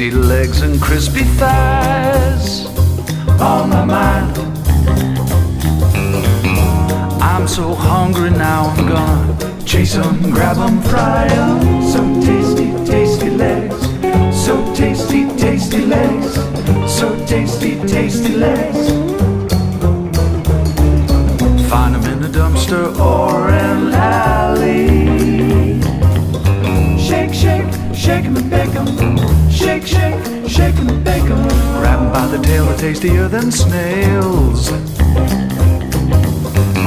tasty legs and crispy thighs on my mind. I'm so hungry now, I'm gonna chase 'em, grab 'em, fry 'em. So tasty, tasty legs. So tasty, tasty legs. So tasty, tasty legs. Find 'em in a dumpster or an alley. Shake, shake, shake 'em and bake 'em. Shake, shake, shake 'em and bake 'em. Grab 'em by the tail, they're tastier than snails.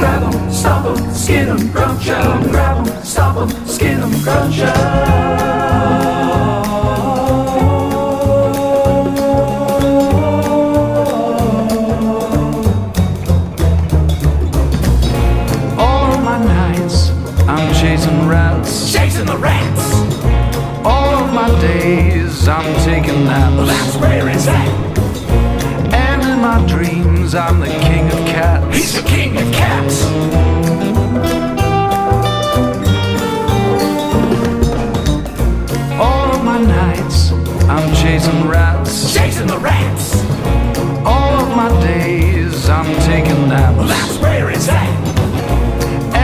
Grab 'em, stop 'em, skin 'em, crunch 'em. Grab 'em, stop 'em, skin 'em, crunch 'em. All of my nights, I'm chasing rats. Chasing the rats. All of my days, I'm taking naps. Well, that's where it's at. And in my dreams, I'm the king of cats. He's the king of cats. All of my nights, I'm chasing rats. Chasing the rats. All of my days, I'm taking naps. Well, that's where it's at.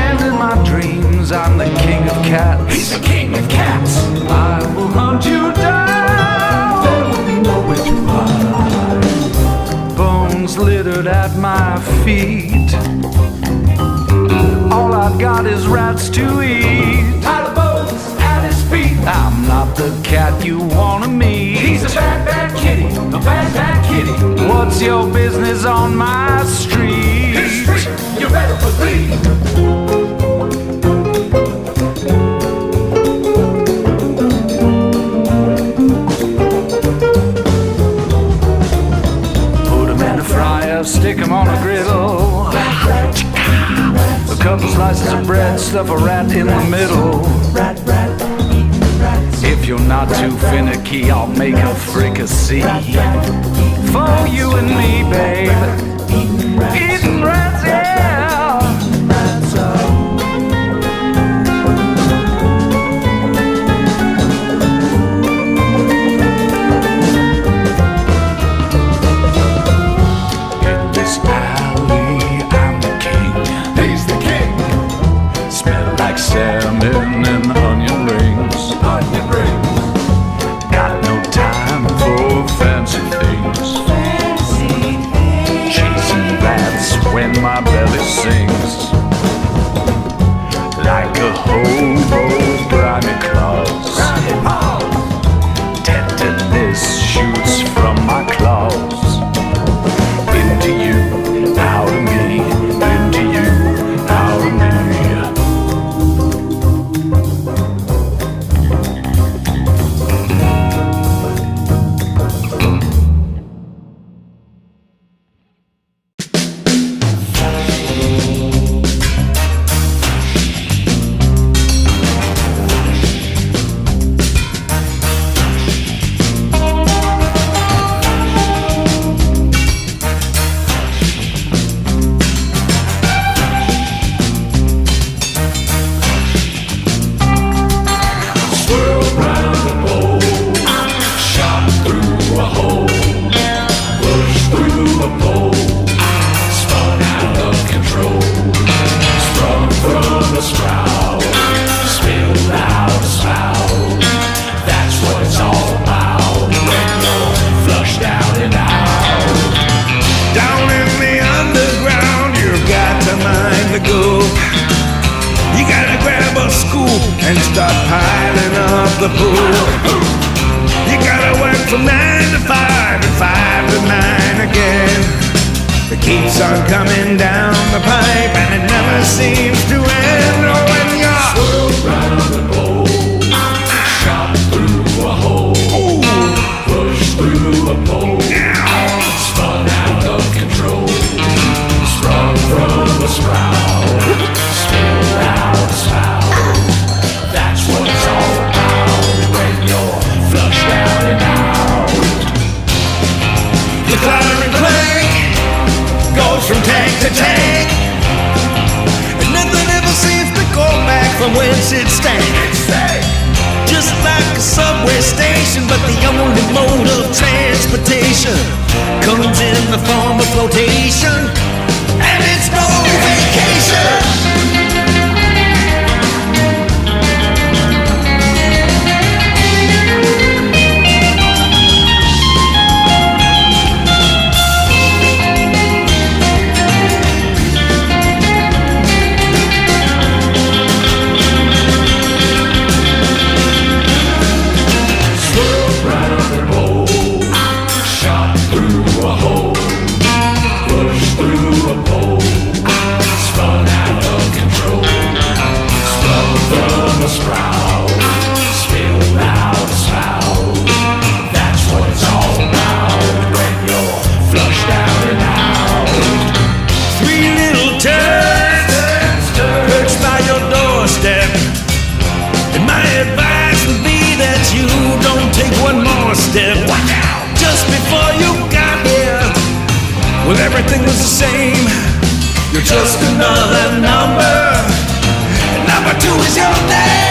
And in my dreams, I'm the king of cats. He's the king of cats. I will hunt you down. There will be nowhere to hide. Bones littered at my feet. All I've got is rats to eat. Pile of bones at his feet. I'm not the cat you wanna meet. He's a bad, bad kitty. A bad, bad kitty. What's your business on my street? His street, you better believe. Stick 'em on a griddle. A couple slices of bread, stuff a rat in the middle. If you're not too finicky, I'll make a fricassee for you and me, babe. Eating rats, yeah. Salmon and onion rings. Onion rings. Got no time for fancy things. Chasing rats when my belly sings. Like a hobo's grimy claws. Tetanus shoots from my claws. Into you, out of me. Into you, out of me. from whence it stands. subway station, but the only mode of transportation comes in the form of flotation, and it's no vacation. Just before you got here, well, everything was the same. You're just another number, and number 2 is your name.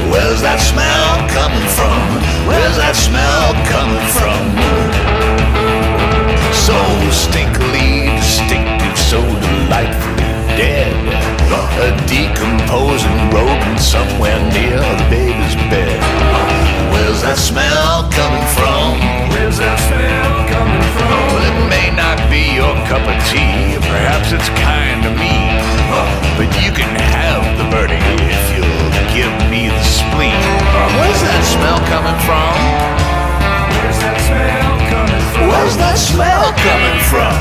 Where's that smell coming from? Where's that smell coming from? So stinkily distinctive, so delightfully dead. A decomposing rodent somewhere near the baby's bed. Where's that smell coming from? Where's that smell coming from? Well, it may not be your cup of tea, perhaps it's kind of mean, but you can have the birdie if you'll give me the spleen. Where's that smell coming from? Where's that smell coming from? Where's that smell coming from?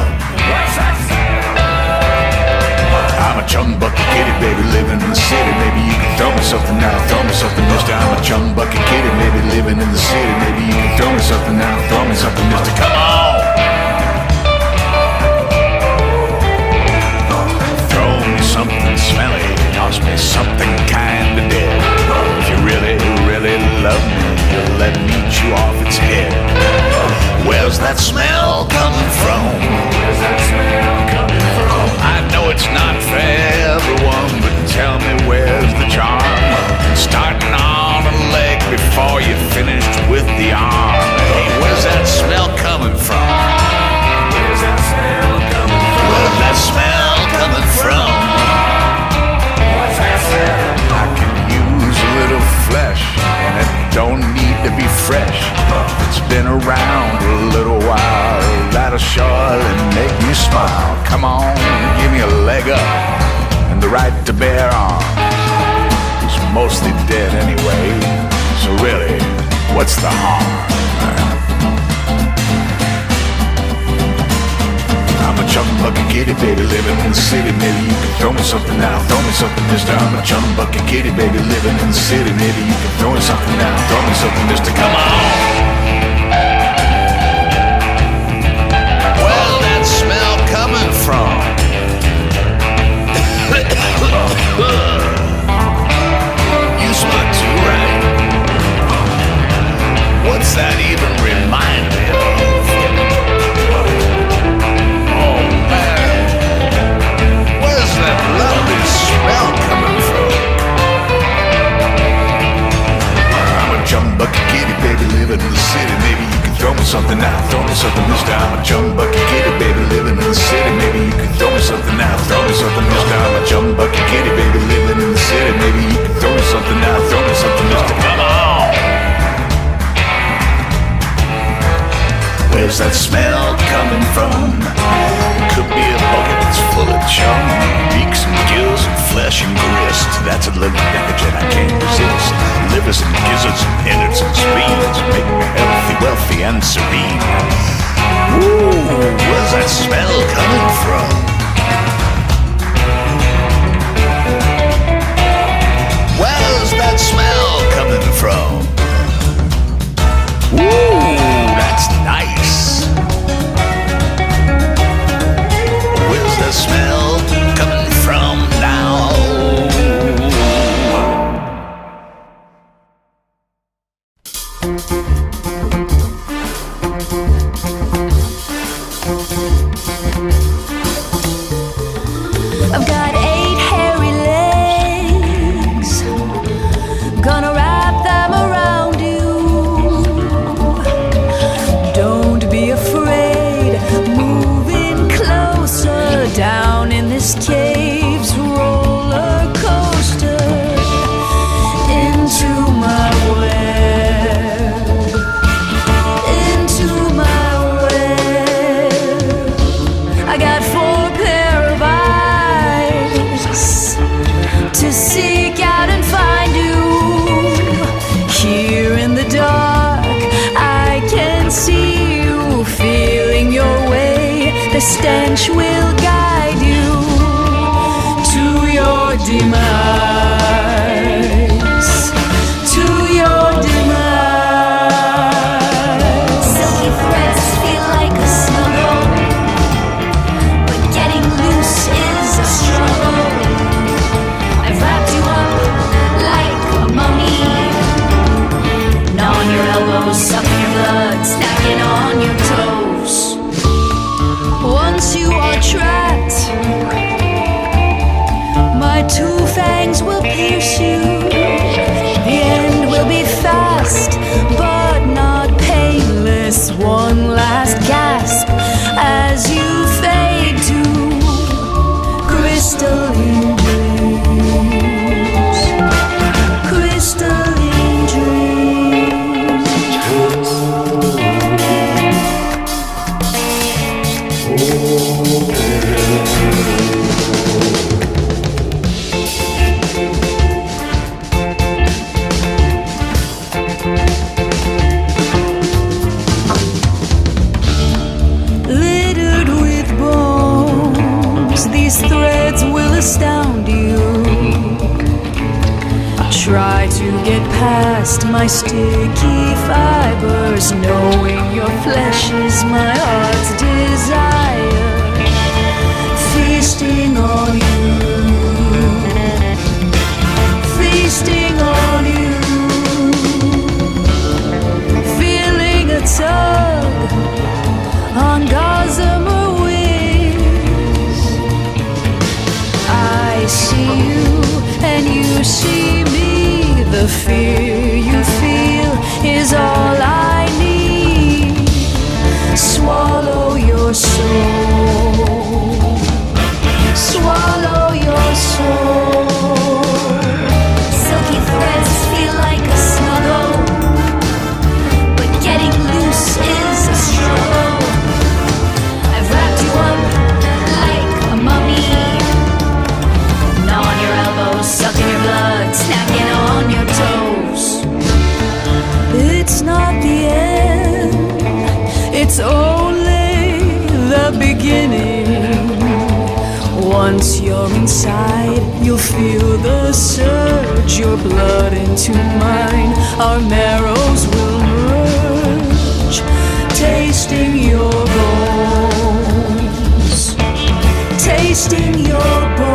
I'm a chumbucket kitty, baby, living in the city. Maybe you can throw me something now, throw me something, mister. I'm a chumbucket kitty, baby, living in the city. Maybe you can throw me something now, throw me something, mister. Come on! Throw me something smelly, toss me something kinda dead. If you really, really love me, you'll let me chew off its head. Where's that smell coming from? Where's that smell coming from? I know it's not for everyone, but tell me where's the charm? Starting on a leg before you finished with the arm. Hey, where's that smell coming from? Where's that smell coming from? Where's that smell coming from? What's that smell? I can use a little flesh, and it don't need to be fresh. It's been around a little while, that'll surely make me smile. Come on, give me a leg up and the right to bear arms. He's mostly dead anyway, so really, what's the harm? I'm a chumbucket kitty, baby, living in the city. Maybe you can throw me something now, throw me something, mister. I'm a chumbucket kitty, baby, living in the city. Maybe you can throw me something now, throw me something, mister. Come on! Where's that smell coming from? You smell too, right? What's that even remind me of? Oh man, where's that lovely smell coming from? I'm a chumbucket kitty, baby, living in the city. Maybe you can throw me something now, throw me something, mister. I'm a chumbucket kitty, baby, living in the city. Maybe you can throw me something now, throw me something, mister. I'm a chumbucket kitty, baby, living in the city. Maybe you can throw me something now, throw me something, mister. Come on! Where's that smell coming from? Could be a bucket that's full of chum, beaks and gills and flesh and grist. That's a living pathogen I can't resist. Livers and gizzards and innards and spleens make me healthy, wealthy and serene. Ooh, where's that smell coming from? Where's that smell coming from? Ooh, that's nice. Where's the smell coming from now? I've got 8 hairy legs, gonna wrap them around you. Don't be afraid, moving closer down in this cave's roller coaster into my web, into my web. I got 4 pair of eyes to seek out and find you. Here in the dark, I can see you feeling your way. The stench will guide you to your demise, to your demise. Silky threads feel like a snuggle, but getting loose is a struggle. I've wrapped you up like a mummy, gnawing your elbows, sucking your blood, snacking on your toes. Once you are trapped, my 2 fangs will pierce you. The end will be fast, but not painless. One last gasp as you fade to crystalline dreams, crystalline dreams. Littered with bones, these threads will astound you. Try to get past my sticky fibers, knowing your flesh is my heart's desire. Feasting on you, feasting on you. Feeling a tug on gossamer wings. I see you and you see me. The fear you feel is all I need. Swallow your soul, swallow your soul. Silky threads feel like a snuggle, but getting loose is a struggle. I've wrapped you up like a mummy, gnawing your elbows, sucking your blood, snacking on your toes. It's not the end, it's only the beginning. Once you're inside, you'll feel the surge, your blood into mine. Our marrows will merge, tasting your bones, tasting your bones.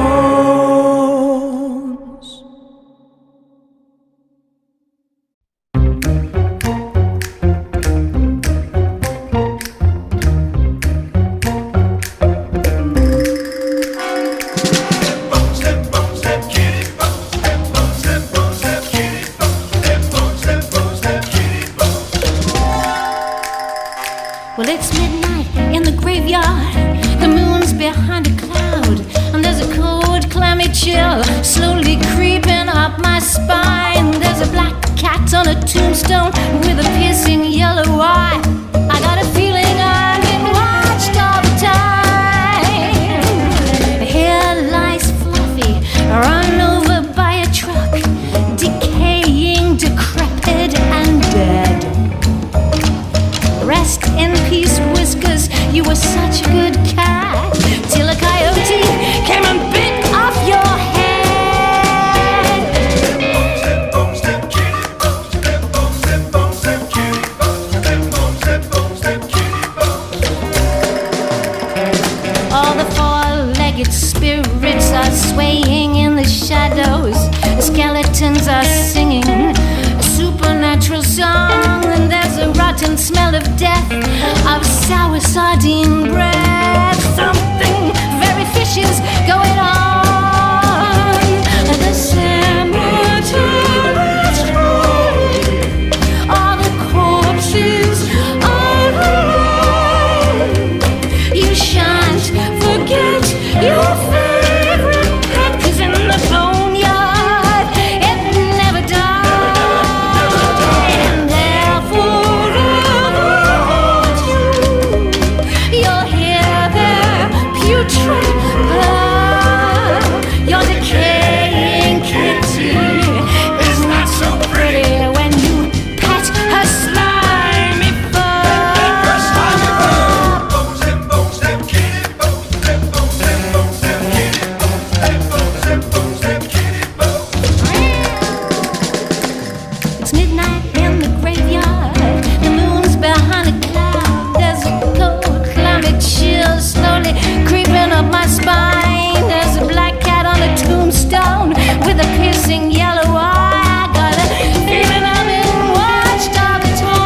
Well, it's midnight in the graveyard. The moon's behind a cloud, and there's a cold, clammy chill slowly creeping up my spine. There's a black cat on a tombstone with a piercing yellow eye. I got a feeling rotten smell of death, of sour sardine breath. Something very fishy's going on. The cemetery's dry. All the corpses are alive. You shan't forget your favorite pet, 'cause in the boneyard it never died. And they'll forever haunt you. You'll hear their putrid purr. Your decaying kitty is not so pretty when you pet her slimy fur. It's midnight in the graveyard. The moon's behind a cloud. There's a cold, clammy chill slowly creeping up my spine. There's a black cat on a tombstone with a piercing yellow eye. I got a feeling I've been watched all the time.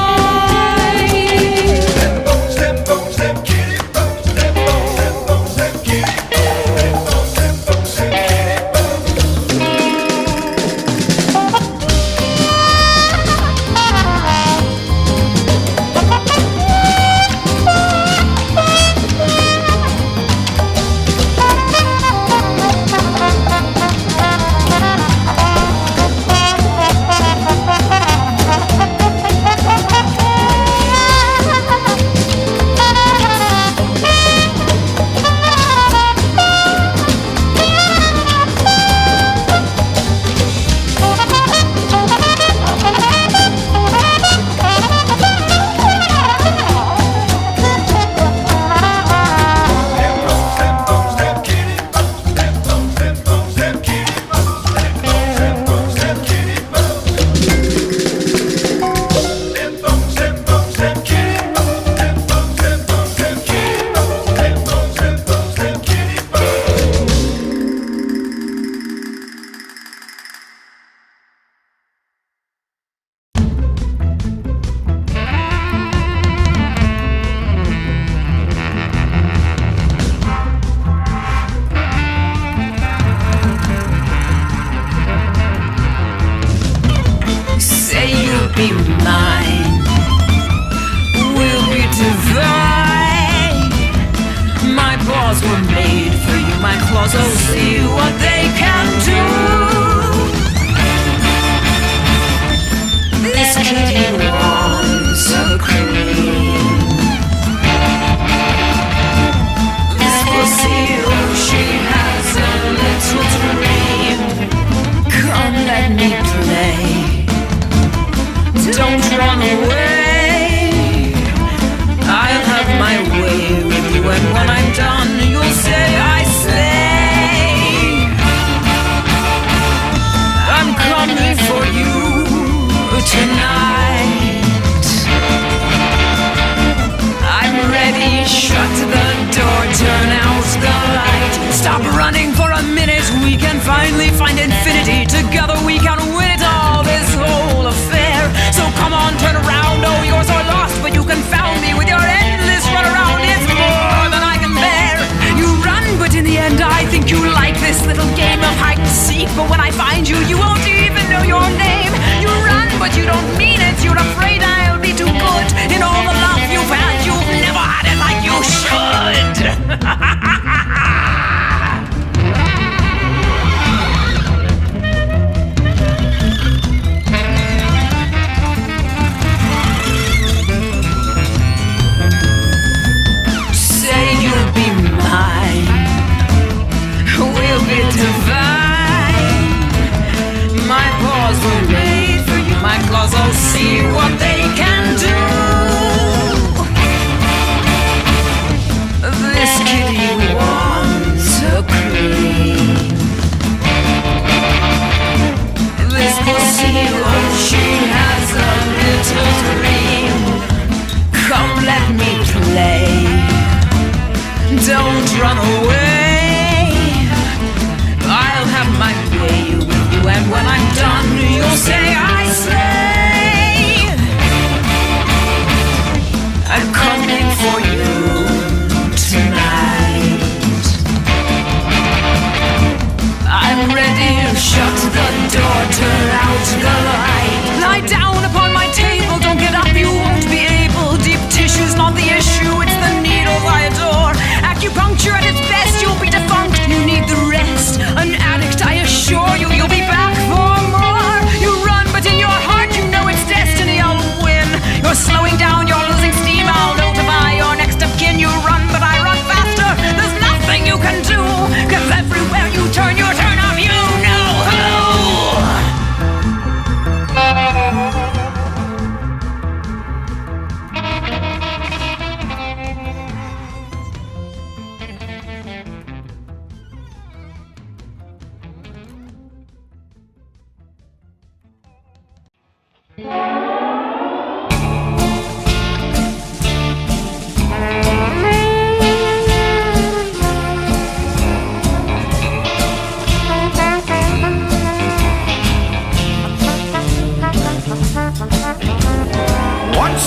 Say you'll be mine. We'll be divine. My paws were made for you. My claws will see what they can do. This kitty wants a cream. This will see she has a little dream. Come, let me play. Don't run away. I'll have my way with you, and when I'm done, you'll say I slay. I'm coming for you tonight. I'm ready. Shut the door, turn out the light. Stop running for a minute. We can finally find infinity. Together we can win it all. This whole affair. So come on, turn around. Oh, you're so lost, but you confound me with your endless run around. It's more than I can bear. You run, but in the end, I think you like this little game of hide and seek. But when I find you, you won't even know your name. You run, but you don't mean it. You're afraid I'll be too good. In all the love you've had, you've never had it like you should.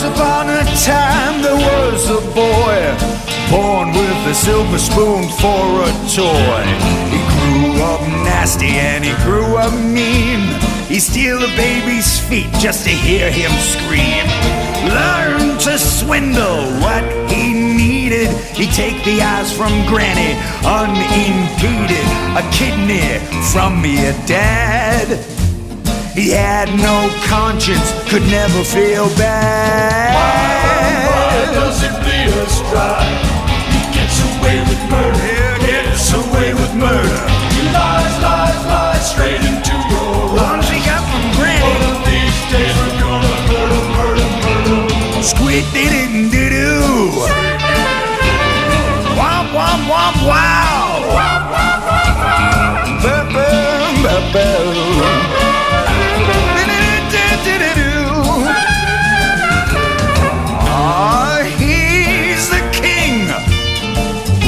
Once upon a time there was a boy born with a silver spoon for a toy. He grew up nasty and he grew up mean. He'd steal a baby's feet just to hear him scream. Learn to swindle what he needed. He'd take the eyes from Granny unimpeded. A kidney from your dad. He had no conscience, could never feel bad. Why does it bleed us dry? He gets away with murder. Yeah, gets away with murder. He lies straight into your Ones eyes. he got from Granny. One of these days we're gonna murder. Squid did it and did do. Womp womp womp wow. Ba-bum, ba-bum. He's the king.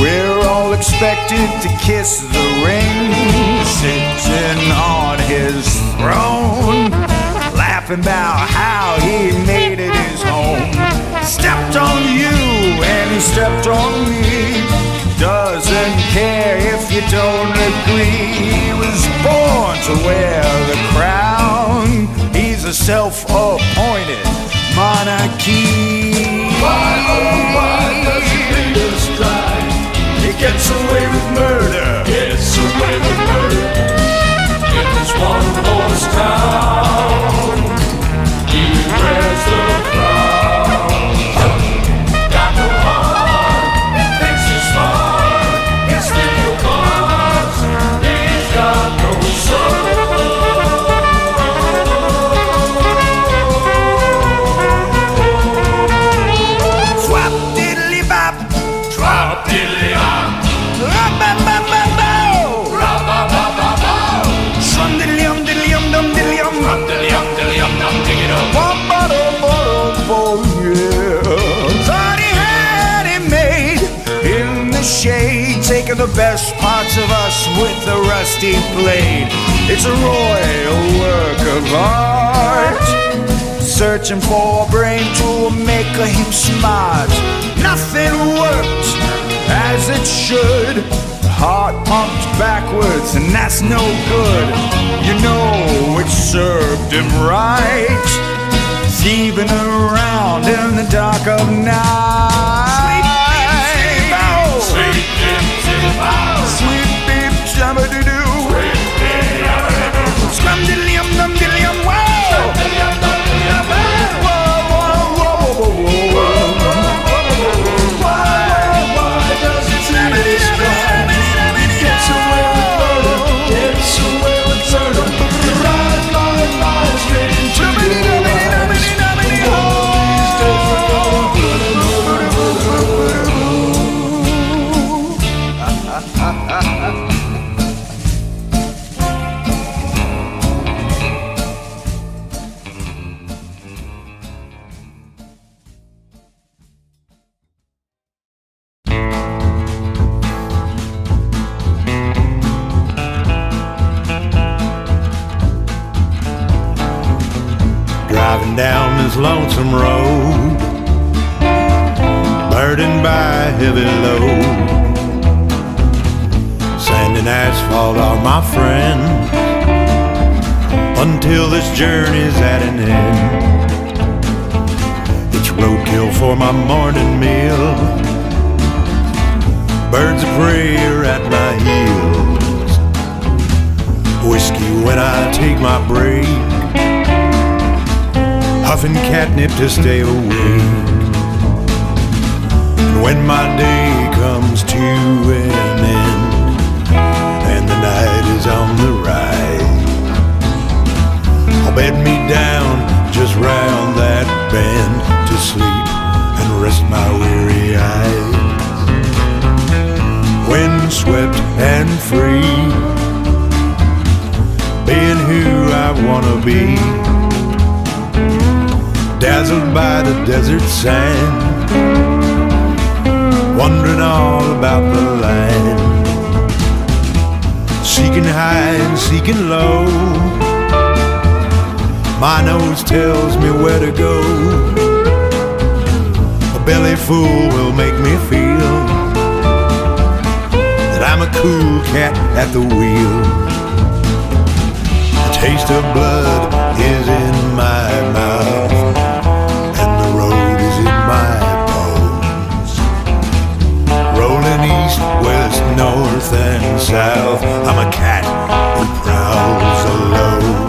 We're all expected to kiss the ring. Sitting on his throne, laughing about how he made it his home. Stepped on you and he stepped on me. Doesn't care if you don't agree. He was born to wear the crown. He's a self-appointed monarchy. Why does he bleed us dry? He gets away with murder. Gets away with murder. In this one horse town, he wears the crown. Got no heart, thinks he's smart. He'll steal your cars. He's got no soul. Swap diddly bop. Drop diddly hop. Ra-ba-ba-ba-bo. Ra-ba-ba-ba-ba. Shum diddly um diddly um dum diddly um. Dum diddly dum dig it up. Ba-ba-da-ba-da-ba, yeah. Thought he had it made in the shade, taking the best parts of us with a rusty blade. It's a royal work of art, searching for a brain to make him smart. Nothing worked as it should. Heart pumped backwards, and that's no good. You know it served him right, thieving around in the dark of night. Sweet Zip-Zip-Bow. Sweet beep, shabba-doo-doo. Scrum diddly-um, dum diddly-um, wow. Why does it bleed us dry? Gets away with murder. Gets away with murder. He lies straight into your eyes. All these days we're gonna Driving down this lonesome road, burdened by a heavy load. Sand and asphalt are my friends until this journey's at an end. It's roadkill for my morning meal, birds of prey are at my heels. Whiskey when I take my break, huffing catnip to stay awake. And when my day comes to an end and the night is on the rise, I'll bed me down just round that bend to sleep and rest my weary eyes. Windswept and free, being who I wanna be, dazzled by the desert sand, wondering all about the land, seeking high and seeking low. My nose tells me where to go, A belly full will make me feel that I'm a cool cat at the wheel. The taste of blood is in my mouth, and the road is in my bones. Rolling east, west, north, and south, I'm a cat who prowls alone.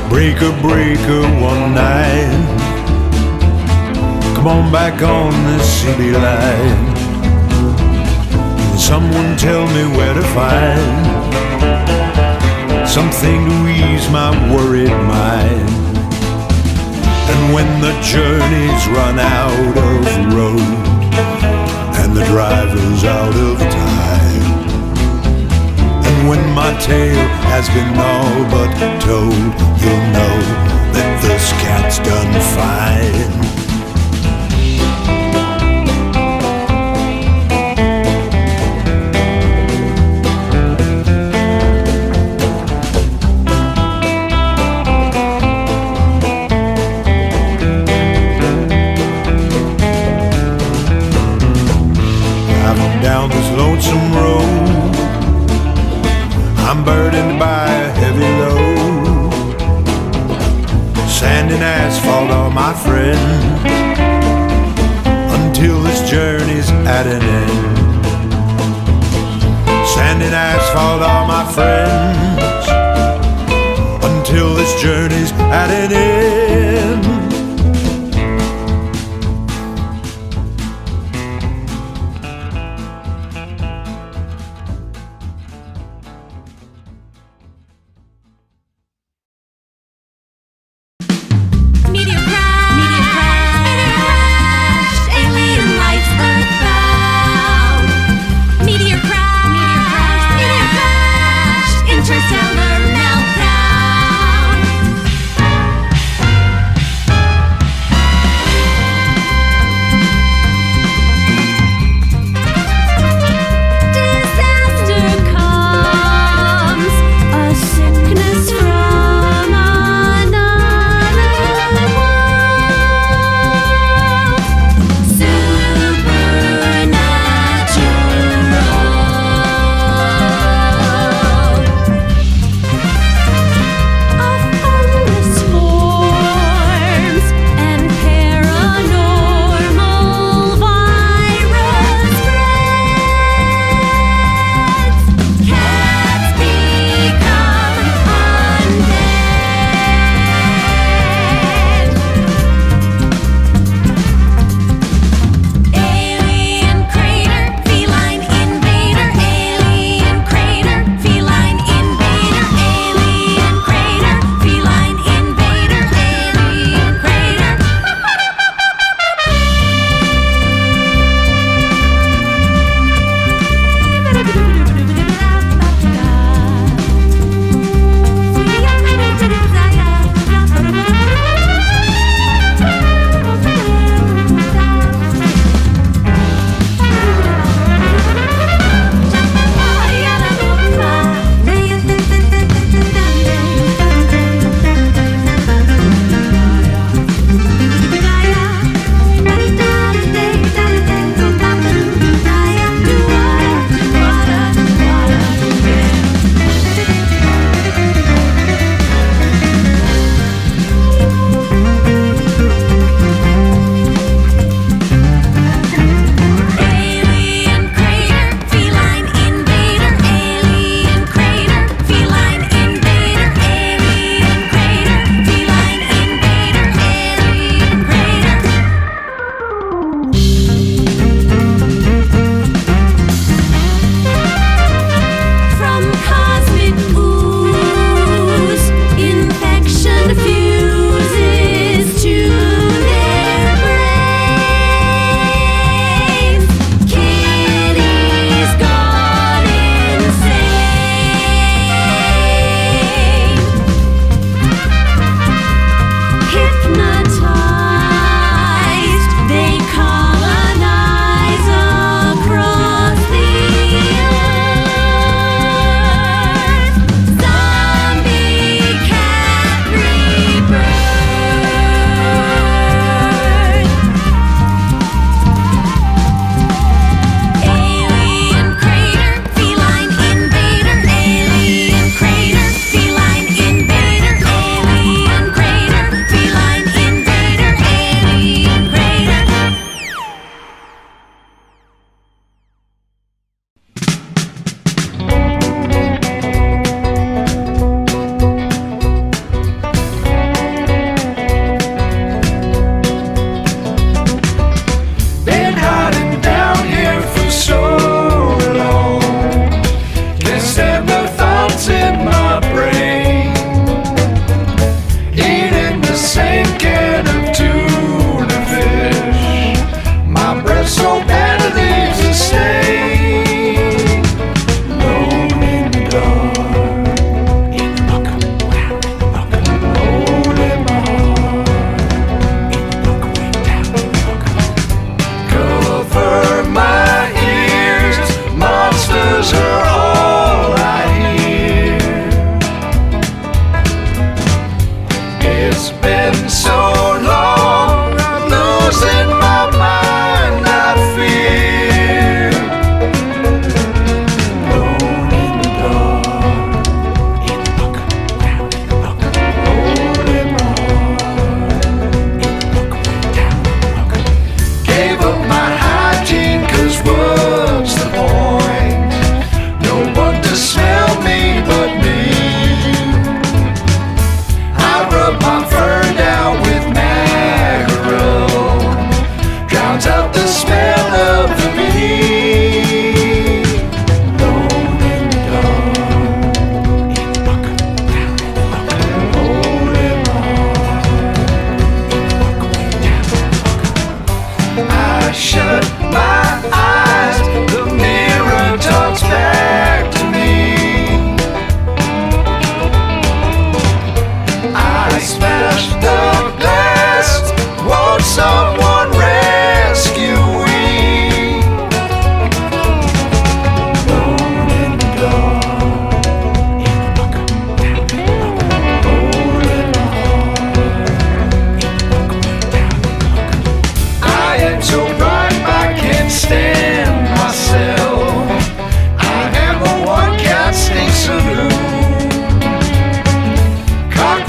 Breaker, breaker, one night, come on back on the city line. Someone tell me where to find something to ease my worried mind. And when the journey's run out of road and the driver's out of time, and when my tale has been all but told, you'll know that this cat's done fine. Driving down this lonesome road, I'm burdened by a heavy load. Sand and asphalt are my friend until this journey's at an end. Sand and asphalt are my friends until this journey's at an end.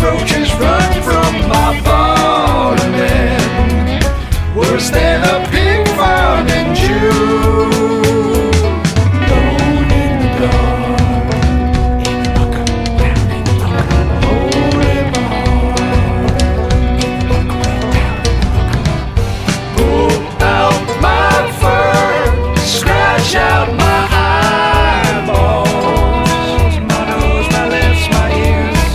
cockroaches run from my apartment. Worse than a pig farm in June. Alone in the dark, holding my heart. Pull out my fur, scratch out my eyeballs, my nose, my lips, my ears.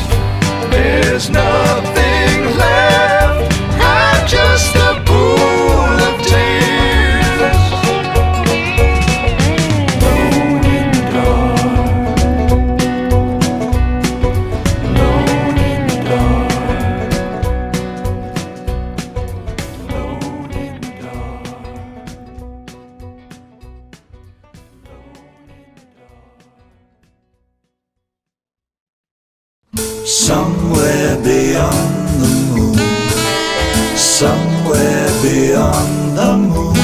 There's nothing left. I'm just a pool of tears. Alone in the dark. Alone in the dark. Alone in the dark. Somewhere beyond the moon, somewhere beyond the moon,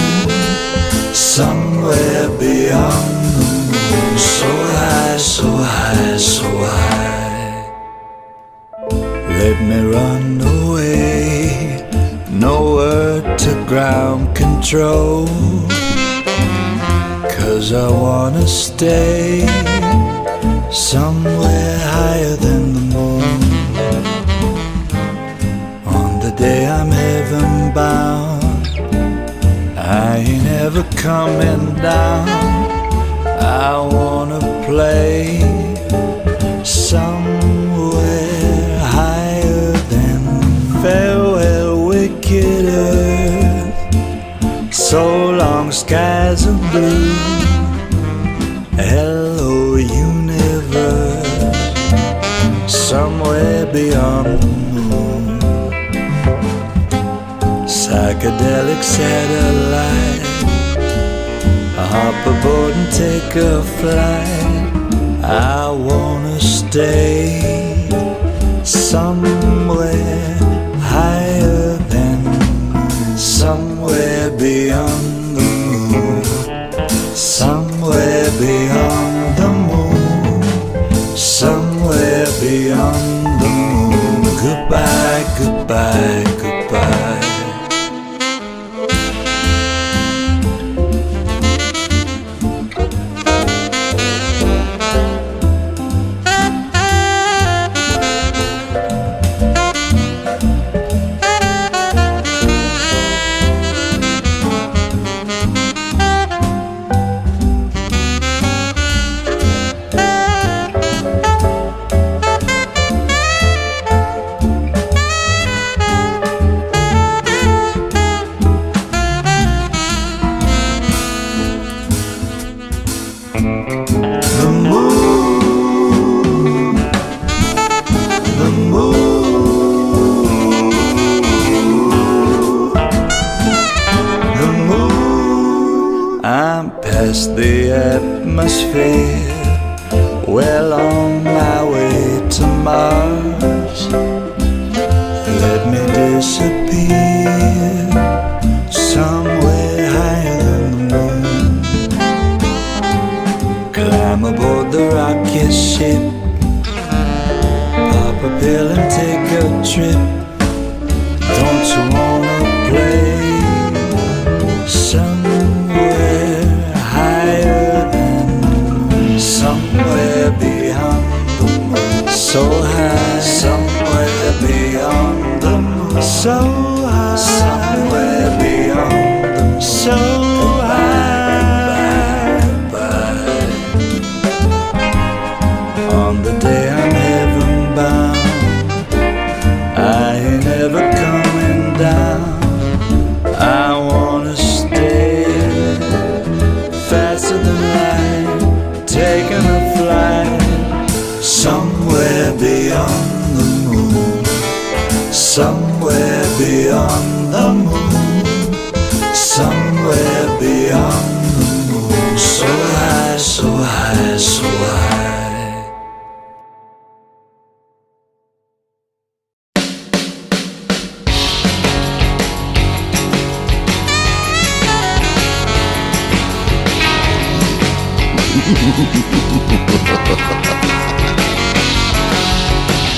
somewhere beyond the moon, so high, so high, so high. Let me run away, nowhere to ground control, 'cause I wanna stay somewhere higher than the moon. On the day I'm heaven bound, I ain't ever coming down. I wanna play somewhere higher than farewell wicked earth. So long skies are blue. Hello universe, somewhere beyond the moon. Psychedelic satellite, hop aboard and take a flight. I wanna stay somewhere higher than, somewhere beyond the moon. Somewhere beyond the moon, somewhere beyond the moon. Goodbye, goodbye, goodbye. The atmosphere, well on my way to Mars. Let me disappear somewhere higher than the moon. Climb aboard the rocket ship, pop a pill and take a trip. Don't you wanna play somewhere higher than, somewhere beyond the moon? So high, somewhere beyond the moon. So high, somewhere beyond the moon. So high, goodbye. On the day I'm heaven bound, I ain't ever coming down. I wanna stay faster than light, taking a flight somewhere beyond the moon. Somewhere beyond the moon. Somewhere beyond the moon. So high, so high, so high.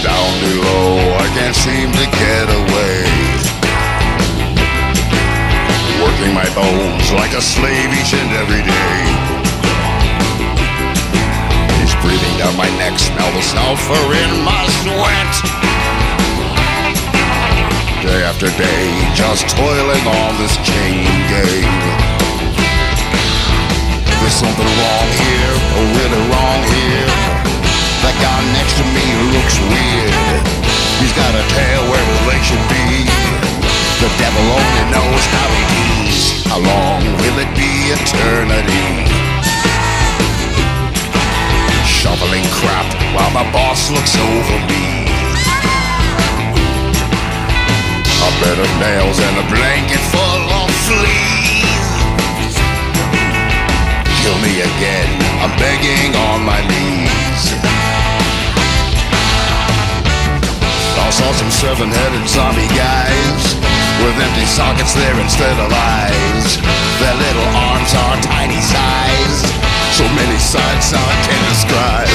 Down below seem to get away. Working my bones like a slave each and every day. He's breathing down my neck, smell the sulfur in my sweat. Day after day, just toiling on this chain gang. There's something wrong here, really wrong here. That guy next to me looks weird. He's got a tail where his legs should be. The devil only knows how he is. How long will it be? Eternity. Shoveling crap while my boss looks over me. A bed of nails and a blanket full of fleas. Kill me again, I'm begging on my knees. I saw some seven-headed zombie guys with empty sockets there instead of eyes. Their little arms are tiny size, so many sides I can't describe.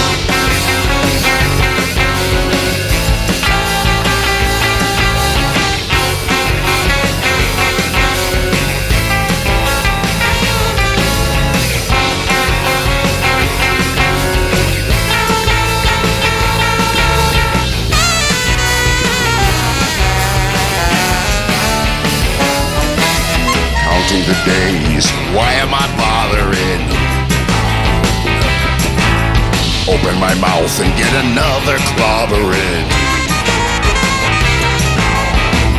The days, why am I bothering? Open my mouth and get another clobbering.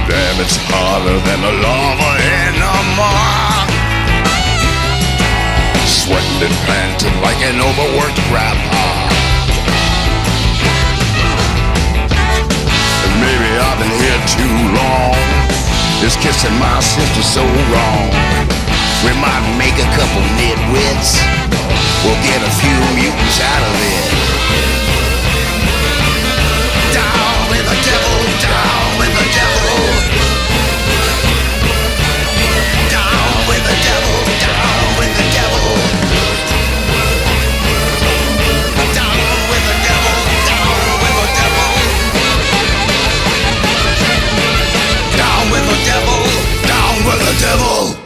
Damn, it's hotter than the lava in a mine. Sweating and panting like an overworked grandpa. And maybe I've been here too long. Is kissing my sister so wrong? We might make a couple nitwits. We'll get a few mutants out of it. Down with the devil, down with the devil. Down with the devil, down with the devil. Down with the devil, down with the devil. Down with the devil, down with the devil.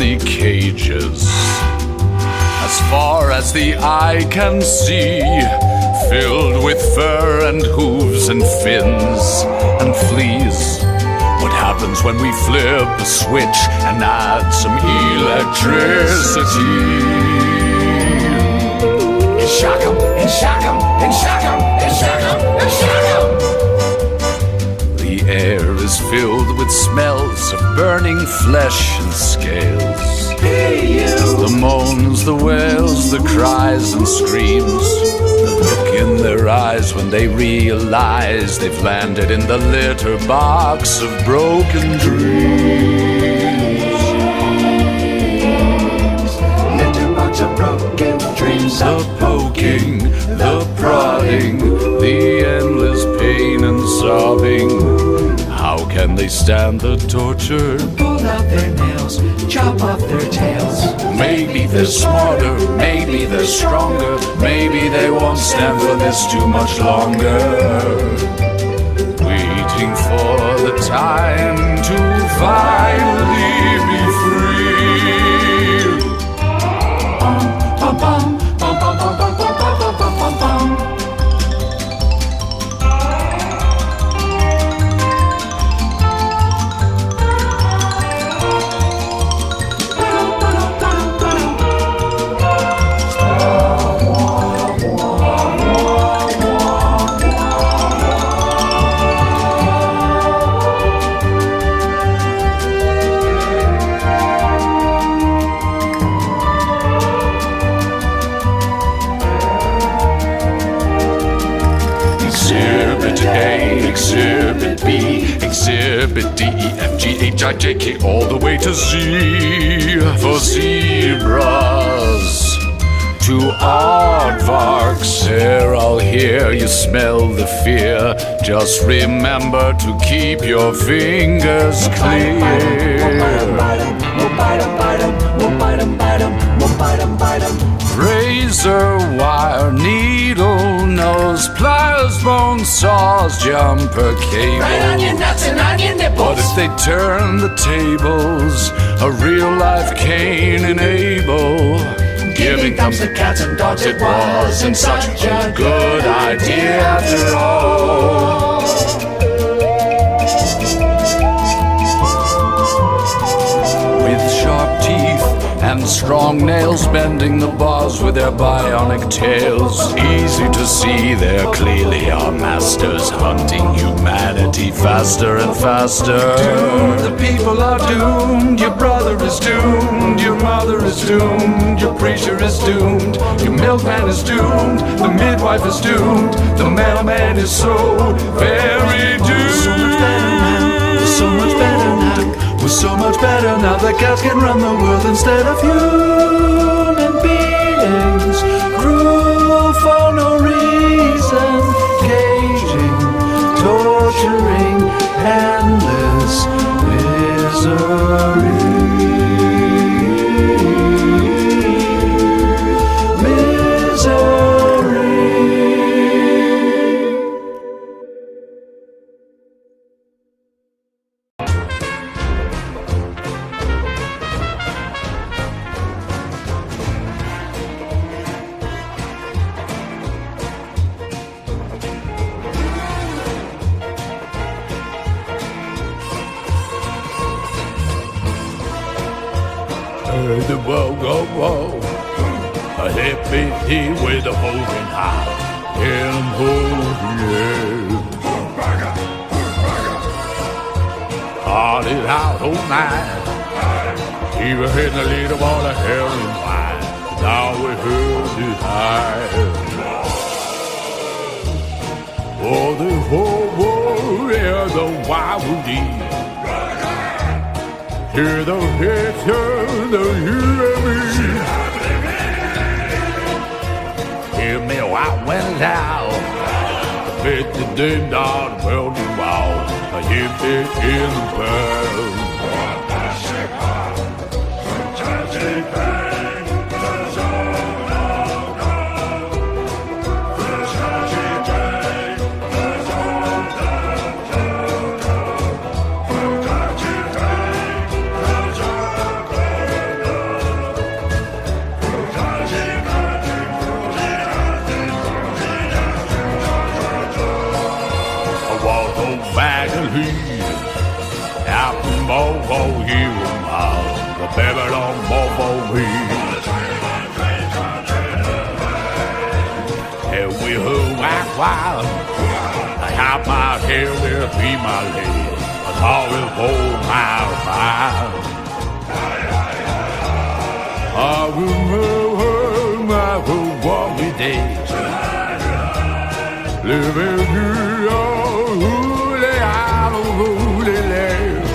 empty cages. As far as the eye can see, filled with fur and hooves and fins and fleas. What happens when we flip a switch and add some electricity? And shock 'em, and shock 'em, and shock 'em, and shock 'em, and shock 'em. The air is filled with smells of burning flesh and scales. The moans, the wails, the cries and screams. The look in their eyes when they realize they've landed in the litter box of broken dreams. Litter box of broken dreams. The poking, the prodding, the endless pain and sobbing. How can they stand the torture? Pull out their nails, chop off their tails. Maybe they're smarter, maybe they're stronger, maybe they won't stand for this too much longer. Waiting for the time to finally be free. Bum, bum, bum, bum, bum, bum, bum, bum, bum, bum, bum, bum. Exhibit B, Exhibit D, E, F, G, H, I, J, K, all the way to Z for zebras. To aardvarks, there I'll hear you smell the fear. Just remember to keep your fingers clear. Razor wire, needle nose, pliers, bone saws, jumper cable. Right on your nuts and on your nipples. But if they turn the tables, a real life Cain and Abel. Giving thumbs to cats and dogs, it wasn't such a good idea after all. With sharp teeth and strong nails bending the bars with their bionic tails, easy to see they're clearly our masters, hunting humanity faster and faster. Doomed, the people are doomed, your brother is doomed, your mother is doomed, your preacher is doomed, your milkman is doomed, the midwife is doomed, the mailman is so very doomed. So much better now, so much better now. We're so much better now that cats can run the world instead of human beings. Cruel for no reason, caging, torturing, endless misery. The Bunga, a hippie with a holding high, him holding. Parted out all night, he was hitting a little ball of hell and wine. Now we heard it high. Oh, the whole world is the wild east. Hear the hits, the you and me. Hear me out when it's out. Bet the dim down, well, you out. I hit it in the bell. North of Magdalene, out from Bobo, you the Babylon Bobo me. And we heard whack wild, I have my hair will be my lady, but all will hold my fire. I remember my worldly days, living in a holy land.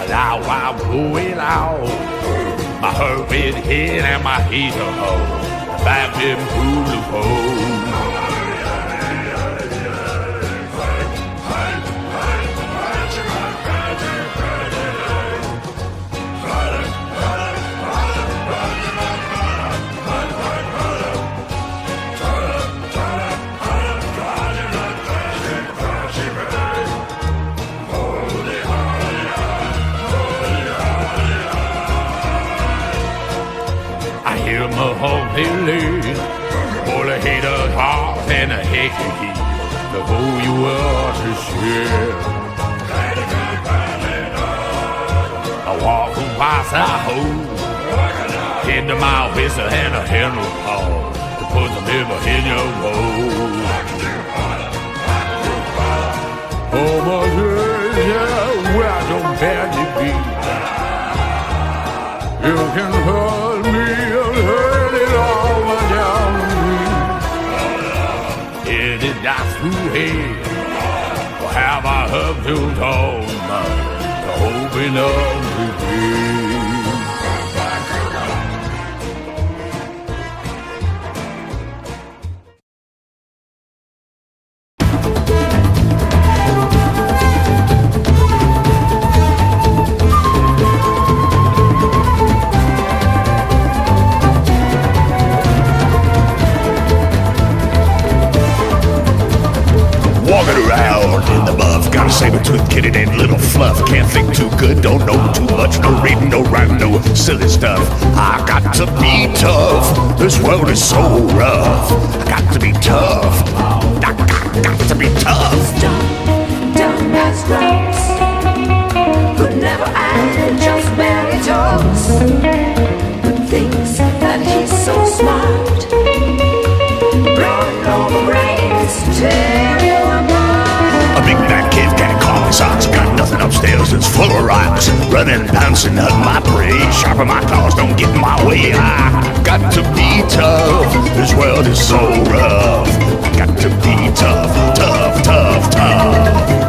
Now I'm going out, my hurried head and my heater hole, back in the hole. For the hater's heart and a hectic heat, to who you are to share. I walk across a hole, into my whistle and a handle paw, to put the liver in your bowl. Oh my God, yeah, where don't barely be. You can hurt me and hurt it all down to me. Is it that's who here? Or have I hugged you all night to open up to be? Saber-toothed kitty named Little Fluff. Can't think too good, don't know too much. No reading, no writing, no silly stuff. I got to be tough. This world is so rough. I got to be tough. I got to be tough. Dumb as drums, could never act, just barely talks. But thinks that he's so smart, blowing over brains to tear you apart. A big fat kid can't call me socks. Got nothing upstairs that's full of rocks. Running, bouncing, hug my prey. Sharpen my claws, don't get in my way. I got to be tough. This world is so rough. Got to be tough, tough, tough, tough.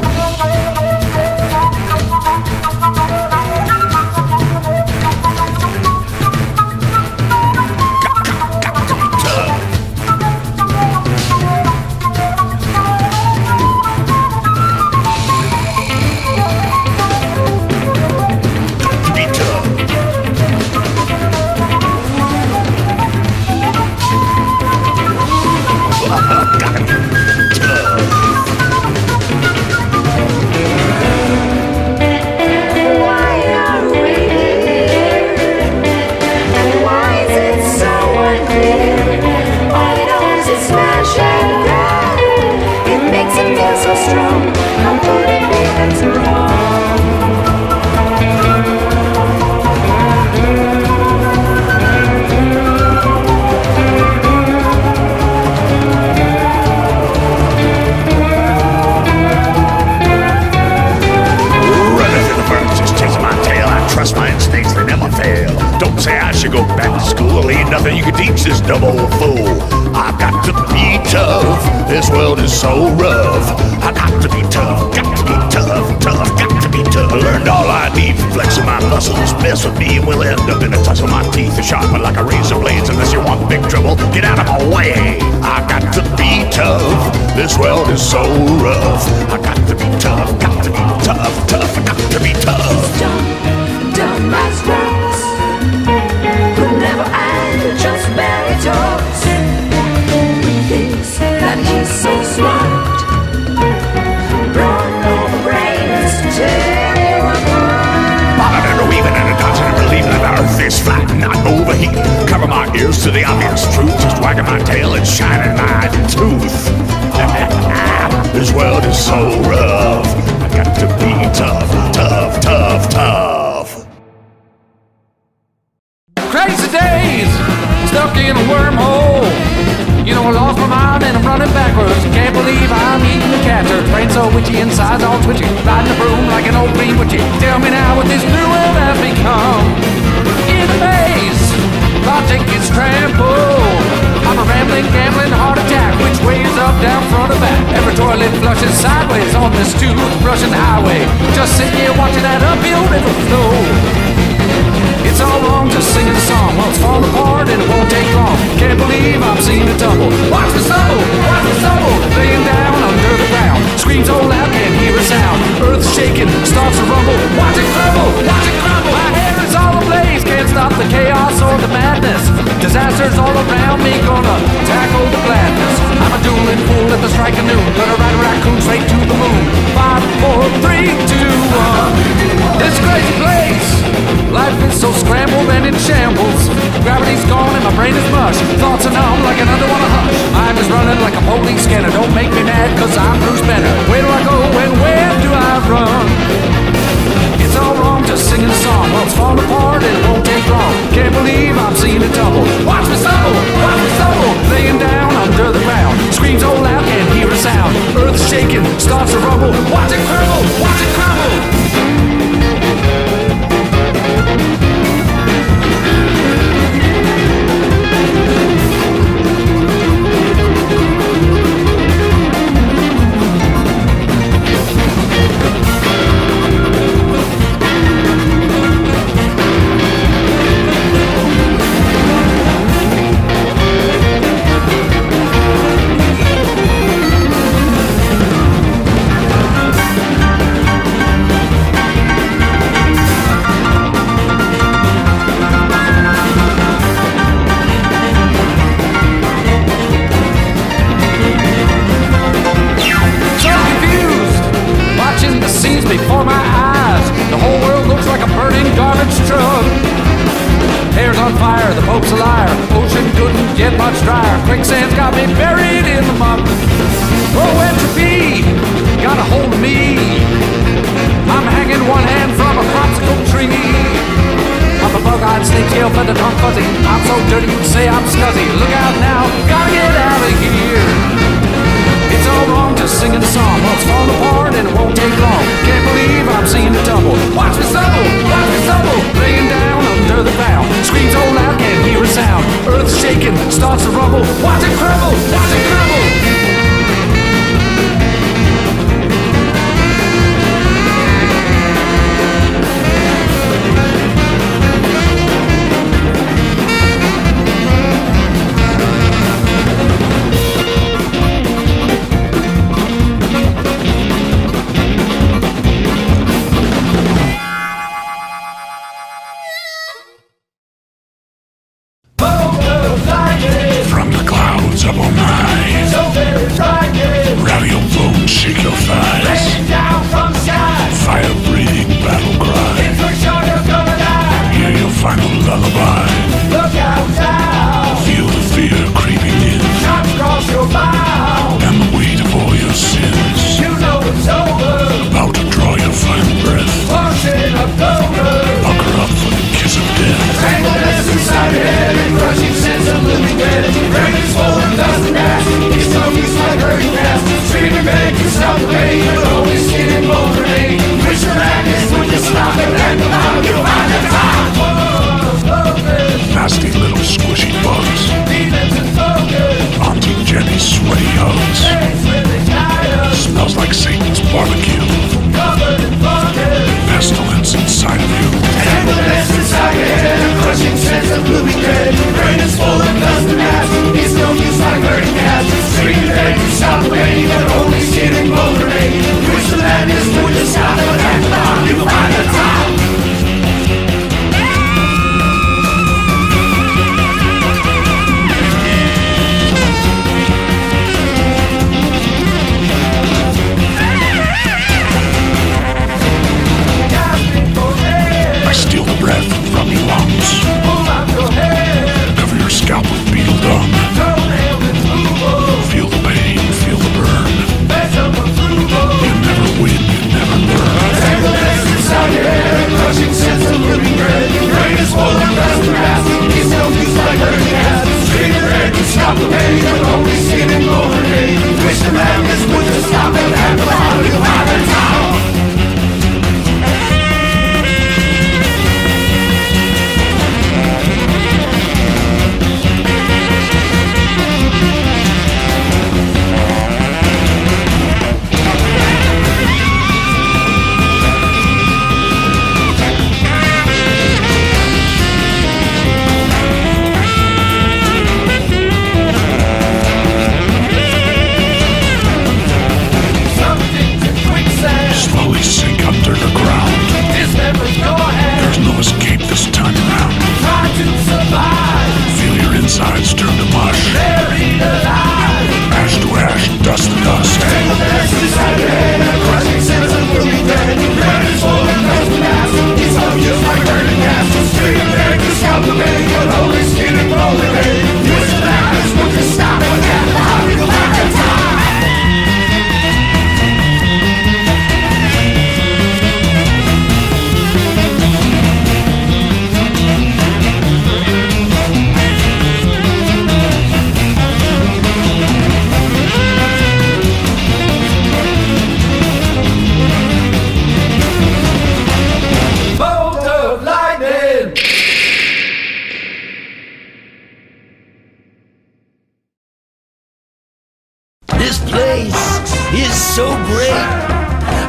Double fool. I got to be tough. This world is so rough. I got to be tough. Got to be tough. Tough. Got to be tough. Learned all I need from flexing my muscles. Mess with me and we'll end up in a tussle. My teeth are sharpened like a razor blades. Unless you want big trouble, get out of my way. I got to be tough. This world is so rough. I got to be tough. Got to be tough. Tough. I got to be tough. Dumb as rocks, could never act, just barely talks. Thinks that he's so smart, blowing over brains to tear you apart. Bobbing and weaving and a dodging and relieving of the earth is flat, not overheating. Cover my ears to the obvious truth, just wagging my tail and shining my tooth. This world world is so rough. I got to be tough, tough, tough, tough. Crazy days, stuck in a wormhole. You know I lost my mind and I'm running backwards. Can't believe I'm eating the catcher. Brain so witchy, inside's all twitchy. Riding the broom like an old green witchy. Tell me now what this new world has become. In a maze, logic is trampled. I'm a rambling, gambling heart attack. Which way is up, down, front, or back? Every toilet flushes sideways on this tooth-brushing highway. Just sitting here watching that uphill river flow. It's all wrong to sing a song. Well, it's falling apart and it won't take long. Can't believe I'm seeing it tumble. Watch me stumble, laying down under the ground. Screams all out, can't hear a sound. Earth's shaking, starts to rumble. Watch it crumble, watch it crumble. My hair is all ablaze, can't stop the chaos or the madness. Disasters all around me, gonna tackle the gladness. I'm a dueling fool at the strike of noon. Gonna ride a raccoon straight to the moon. 5, 4, 3, 2, 1. This crazy place, life is so scrambled and in shambles. Gravity's gone and my brain is mush. Thoughts are numb like an underwater hush. Mind is running like a police scanner. Don't make me mad cause I'm Bruce Banner. Where do I go and where do I run? It's all wrong just singing a song. Well, it's falling apart and it won't take long. Can't believe I'm seeing it tumble. Watch me stumble, laying down under the ground. Screams all out, can't hear a sound. Earth's shaking, starts to rumble. Watch it crumble, watch it crumble. Before my eyes, the whole world looks like a burning garbage truck. Hair's on fire, the Pope's a liar. Ocean couldn't get much drier. Quicksand's got me buried in the muck. Oh, entropy got a hold of me. I'm hanging one hand from a popsicle tree. I'm a bug-eyed snake tail feather tongue fuzzy. I'm so dirty you'd say I'm scuzzy. Look out now, gotta get out of here. It's all wrong just singing a song. Well, it's falling apart and it won't take long. Can't believe I'm seeing it tumble. Watch me stumble, laying down under the ground. Screams all loud, can't hear a sound. Earth's shaking, starts to rumble. Watch it crumble, watch it crumble. Nasty little squishy bugs. Auntie Jenny's sweaty hugs. Smells like Satan's barbecue. Pestilence inside of you. Tangledness inside your head, a crushing sense of looming dread. Brain is full of dust and ash. It's no use like burning gas. Screaming that you shout away, but only sitting over me. Wish the land is would you stop it at the bottom, you find the top.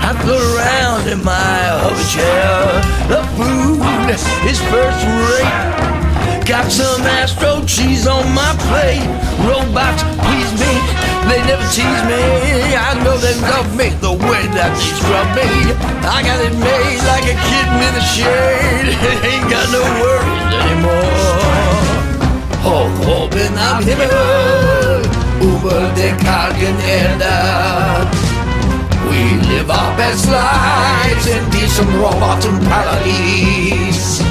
I float around in my hover chair. The food is first rate. Got some astro cheese on my plate. Robots please me, they never tease me. I know they love me the way that they scrub me. I got it made like a kitten in the shade. Ain't got no worries anymore. Hulk Hogan, I'm Hippo. Über den kargen Erde. We live our best lives in decent robots and paradise.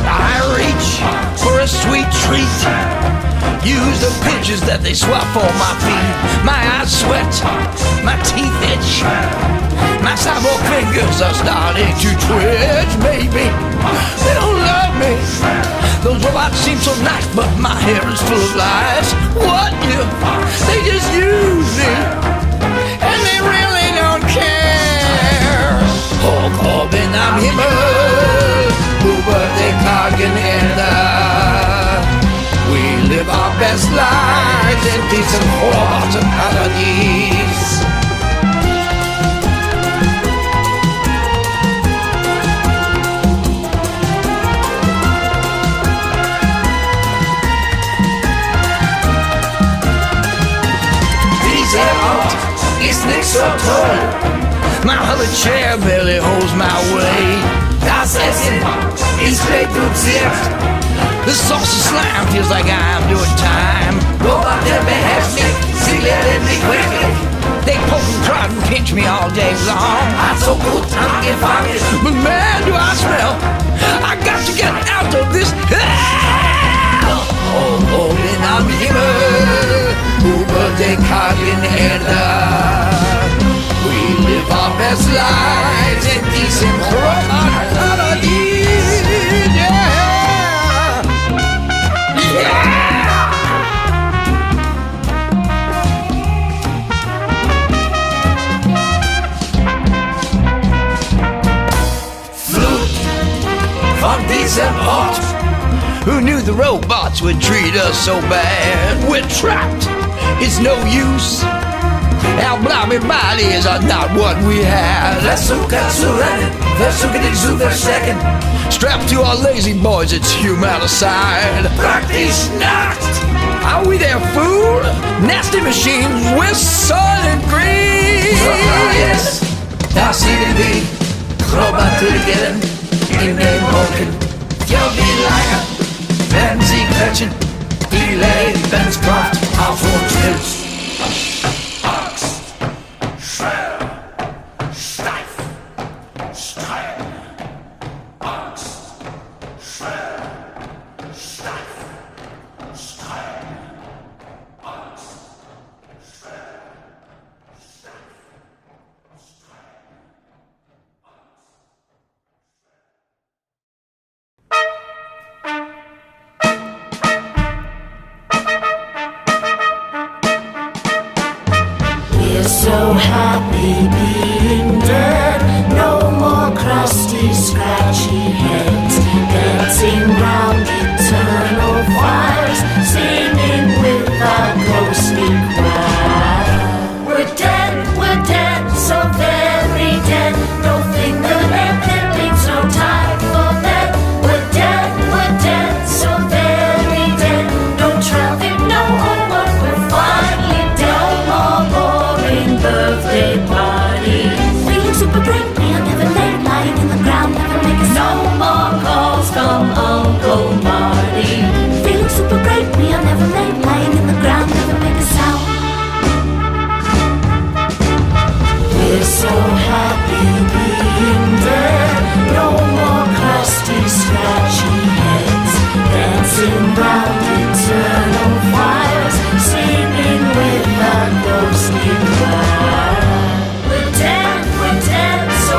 I reach for a sweet treat. Use the pinches that they swap for my feet. My eyes sweat, my teeth itch. My cyborg fingers are starting to twitch, baby. They don't love me. Those robots seem so nice, but my hair is full of lies. What if they just use me? And they really don't care. Hulk Hogan, I'm Hippo. Über den kargen Erde. We live our best lives in decent robots and paradise. Diese Art ist nicht so toll. My hover chair barely holds my weight. Das Essen ist reduziert. The sauce of slime feels like I'm doing time. Robot der beherrscht mich, sie lehren mich quickly. They poke and prod and pinch me all day long. I'm so gut angefangen, but man do I smell. I got to get out of this. Oh, in am Himmel, über den kargen Erde. We live our best lives in decent robot paradise. Yeah! Yeah! Flut von diesem Ort. Who knew the robots would treat us so bad? We're trapped, it's no use. Our blobby bodies are not what we had. Strapped to our lazy boys, it's humanicide. Practice not. Are we their fool? Nasty machines with solid green. Yes, das sehen wir. Robot Ridiculon in den Wolken. Für wie lange werden sie quetschen? Die Lebenskraft auf uns hilft. So happy being dead. No more crusty, scratchy heads. Dancing round eternal fires, singing with our ghostly choir. We're dead, so very dead. No fingernail clippings, no time for bed. We're dead, so very dead. No traffic, no homework, we're finally dead. More birthday party. Feeling super brightly, I'm never late, lying in the ground, never make a no more calls from Uncle Marty. Feeling super brightly, I'm never late, lying in the ground, never make a sound. We're so happy being dead. No more crusty, scratchy heads. Dancing round eternal fires, singing with a ghostly choir. We're dead, so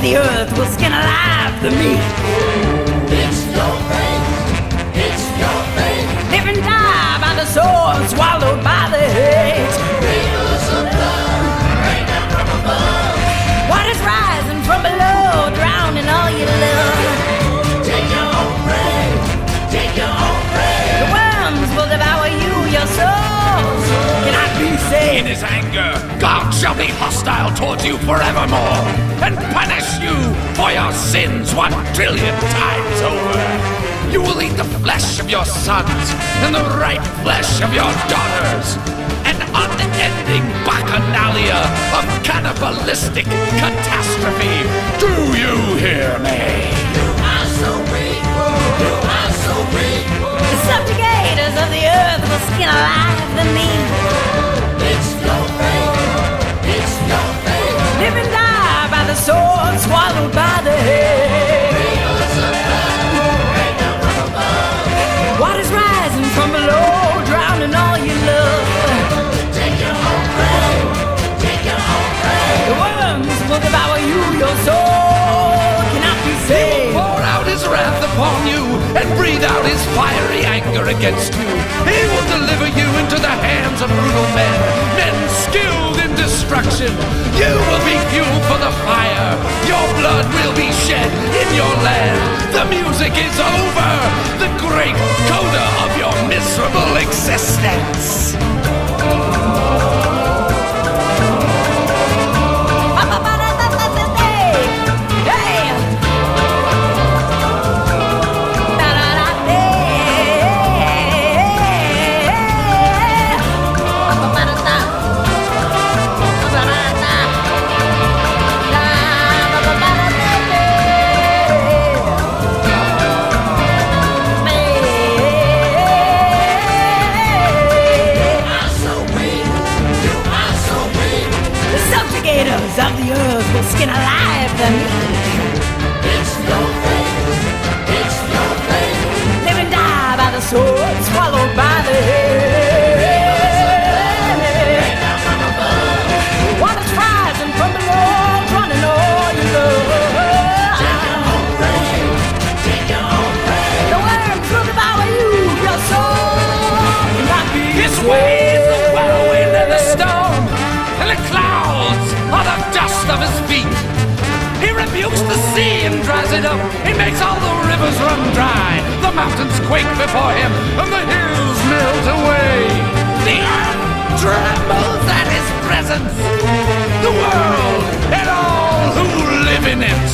the earth will skin alive the meat. It's your fate. It's your fate. Live and die by the sword, swallowed by the hate. Rivers of blood rain down from above. Waters rising from below, drowning all you love. Take your own prey. Take your own prey. The worms will devour you, your soul cannot be saved. In his anger, God shall be hostile towards you forevermore, and punish you for your sins 1,000,000,000,000 times over. You will eat the flesh of your sons and the ripe flesh of your daughters. An unending bacchanalia of cannibalistic catastrophe. Do you hear me? You are so weak. You are so weak. The subjugators of the earth will skin alive the meat. It's your fate. It's your fate. Live and die by the sword, swallowed by the hate. Rivers of blood rain down from above. Waters rising from below, drowning all you love. Take your own prey. Take your own prey. The worms will devour you, your soul cannot be saved. Pour out his wrath upon you and breathe out his fiery anger against you. He will deliver you into the hands of brutal men, men skilled in destruction. You will be fuel for the fire. Your blood will be shed in your land. The music is over. The great coda of your miserable existence. Of the earth will skin alive the meat. It's your fate. It's your fate. Live and die by the sword, swallowed by the hate. Down from above. Waters rising from below, running all you love. Take your own prey. Take your own prey. The worms will devour you, your soul cannot be His ways the whirlwind and the storm, and the clouds are the dust of his feet. He rebukes the sea and dries it up. He makes all the rivers run dry. The mountains quake before him, and the hills melt away. The earth trembles at his presence. The world and all who live in it